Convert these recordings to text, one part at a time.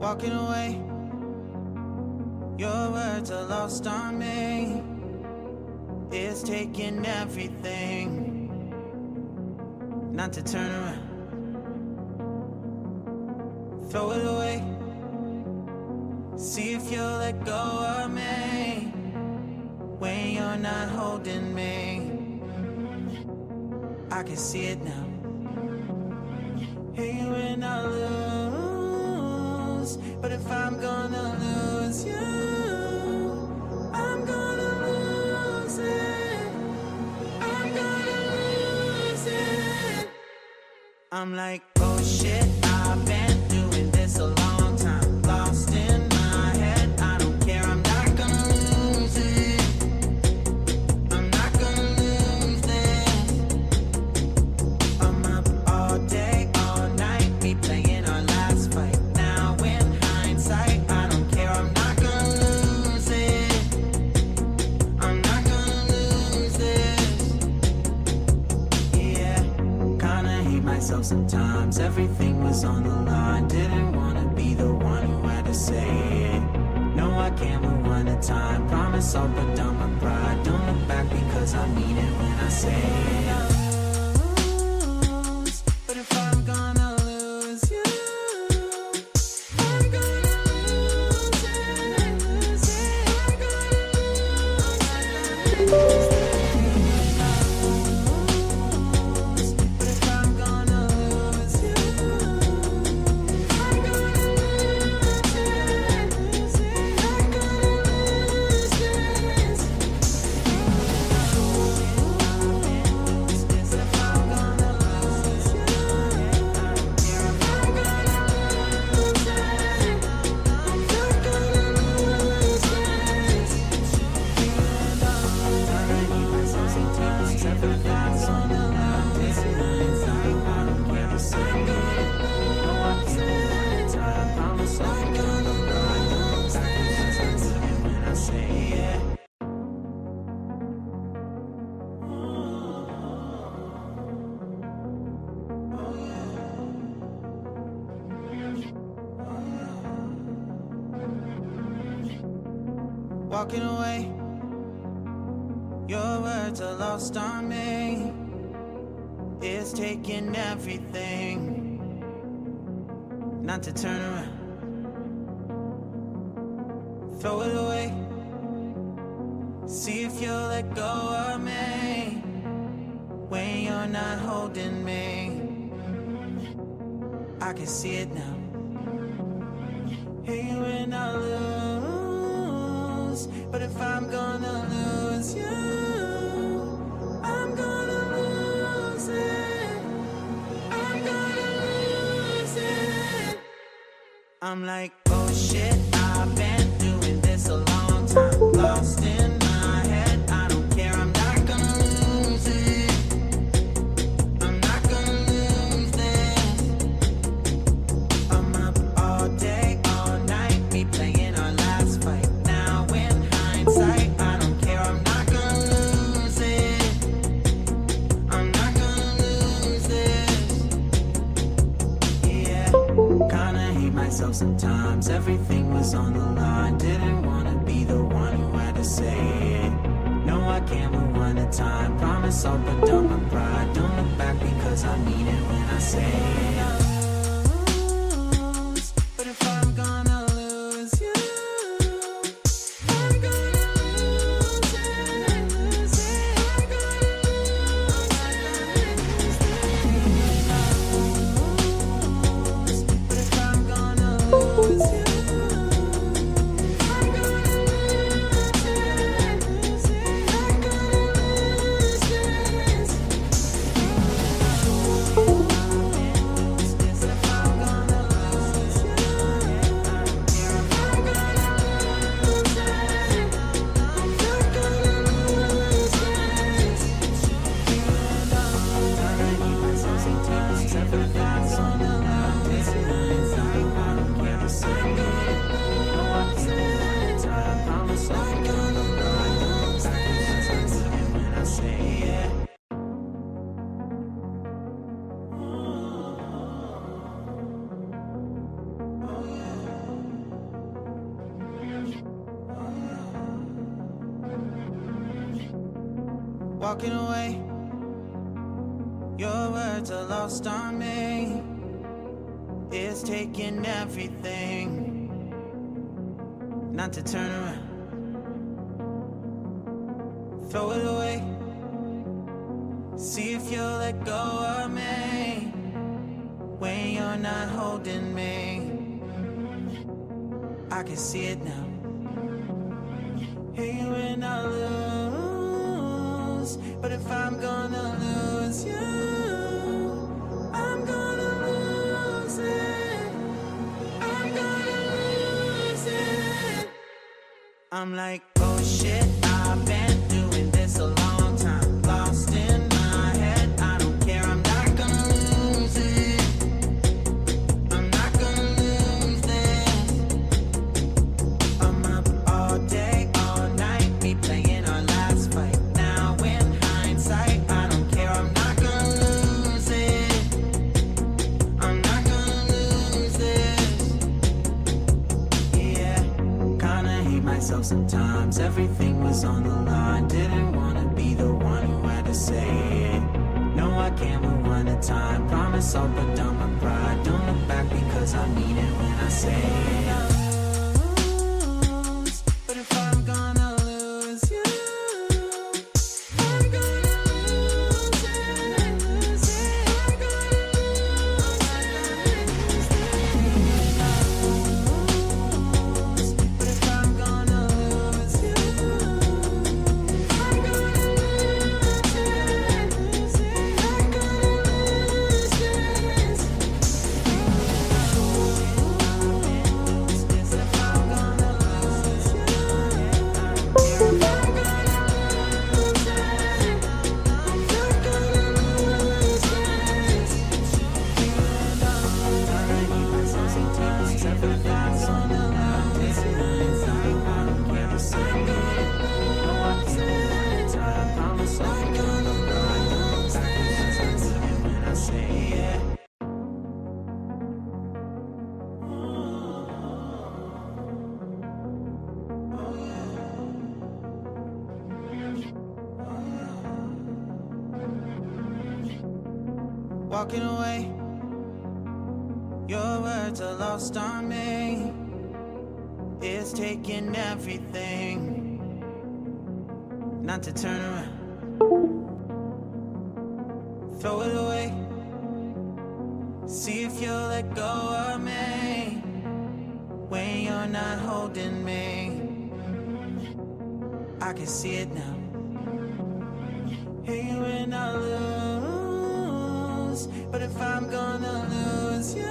walking away. Your words are lost on me. It's taking everything not to turn around. Throw it away. See if you'll let go of me when you're not holding me. I can see it now. Hey, when I lose, but if I'm gonna lose you, I'm gonna lose it. I'm gonna lose it. I'm like, oh shit, I've been doing this a long time. Lost in my head, I don't care, I'm not gonna lose it. I'm not gonna lose this. I'm up all day, all night, we playing our last fight. Now in hindsight, I don't care, I'm not gonna lose it. I'm not gonna lose this. Yeah, kinda hate myself sometimes. Everything was on the line. Didn't wanna be the one who had to say it. No, I can't rewind the time. Promise I'll put down my pride. Don't look back because I mean it when I say it. But if I'm gonna lose you, I'm gonna lose it. I'm gonna lose it. But if I'm gonna lose you, I'm gonna lose it. I'm gonna lose this. If I'm gonna lose you, I'm gonna lose it. I'm not gonna lose this. I need myself sometimes. Everything's on the line. This is inside. I don't care to say it. No, I can't let it time. Promise I'm gonna lose this. When I say it. Walking away. Your words are lost on me. It's taking everything not to turn around. Throw it away. See if you'll let go of me when you're not holding me. I can see it now. Hey, when I lose, but if I'm gonna lose you, I'm gonna lose it. I'm gonna lose it. I'm like, oh shit, I've been doing this a long time. Lost in my head, I don't care, I'm not gonna lose it. I'm not gonna lose this. I'm up all day, all night, we playing our last fight. Now in hindsight, I don't care, I'm not gonna lose it. I'm not gonna lose this. Yeah, kinda hate myself sometimes. Everything was on the line. Didn't wanna be the one who had to say it. No, I can't rewind the time. Promise I'll put down my pride. Don't look back because I mean it when I say it. But if I'm gonna lose you, I'm gonna lose it. I'm gonna lose it. But if I'm gonna lose you, I'm gonna lose it. I'm gonna lose this. walking away. Your words are lost on me. It's taking everything not to turn around. Throw it away. See if you'll let go of me when you're not holding me. I can see it now. Hear you when I lose, but if I'm gonna lose you, I'm gonna lose it. I'm gonna lose it. I'm like, oh shit, I've been doing this a long time. Lost in my head, I don't care, I'm not gonna lose it. I'm not gonna lose this. I'm up all day, all night, we playing our last fight. Now in hindsight, I don't care, I'm not gonna lose it. I'm not gonna lose this. Yeah, kinda hate myself sometimes. Everything was on the line. Didn't wanna be the one who had to say it. No, I can't rewind the time. Promise I'll put down my pride. Don't look back because I mean it when I say it. But if I'm gonna lose you, I'm gonna lose it. I'm gonna lose it. But if I'm gonna lose you, I'm gonna lose it. I'm gonna lose this. If I'm gonna lose you, I'm gonna lose it. I'm not gonna lose this. I hate myself sometimes. Everything's on the line. Didn't hindsight, I don't care to say it. No, I can't rewind the time. Promise I'll put down my pride. Don't look back because I mean it when I say it. Walking away, your words are lost on me. It's taking everything not to turn around. Throw it away. See if you'll let go of me when you're not holding me. I can see it now. Hear you when I lose, but if I'm gonna lose you,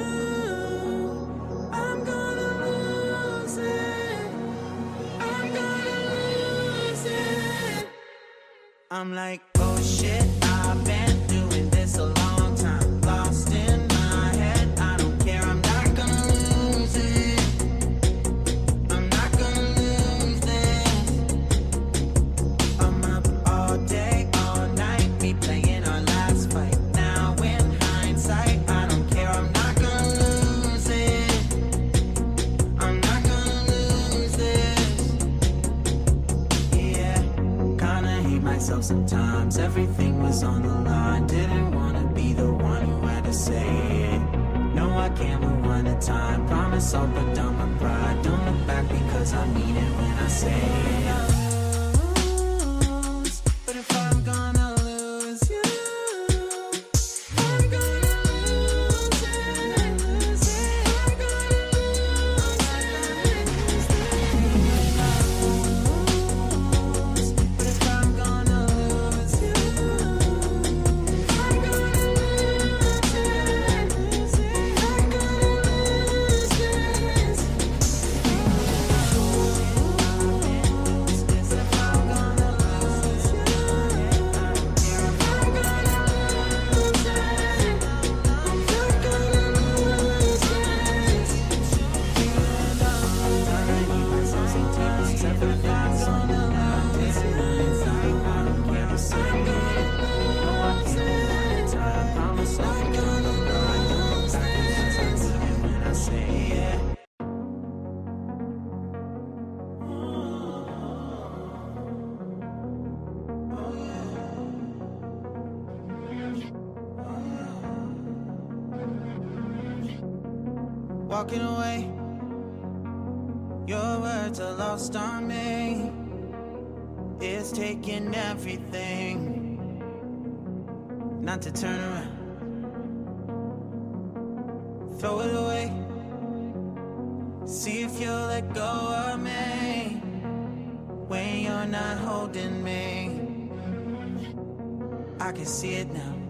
I'm gonna lose it. I'm gonna lose it. I'm like, oh shit, I've been doing this a long time. Lost in my head, I don't care, I'm not gonna lose it. I'm not gonna lose this. I'm up all day, all night, we playing our last fight. Now in hindsight, I don't care, I'm not gonna lose it. I'm not gonna lose this. Yeah, kinda hate myself sometimes. Everything was on the line. Didn't wanna be the one who had to say it. No, I can't rewind the time. Promise I'll put down my pride. Don't look back because I mean it when I say it. But if I'm gonna lose you, I'm gonna lose it. I'm gonna lose it. But if I'm gonna lose you, I'm gonna lose it. I'm gonna lose this. walking away. Your words are lost on me. It's taking everything not to turn around. Throw it away. See if you'll let go of me when you're not holding me. I can see it now.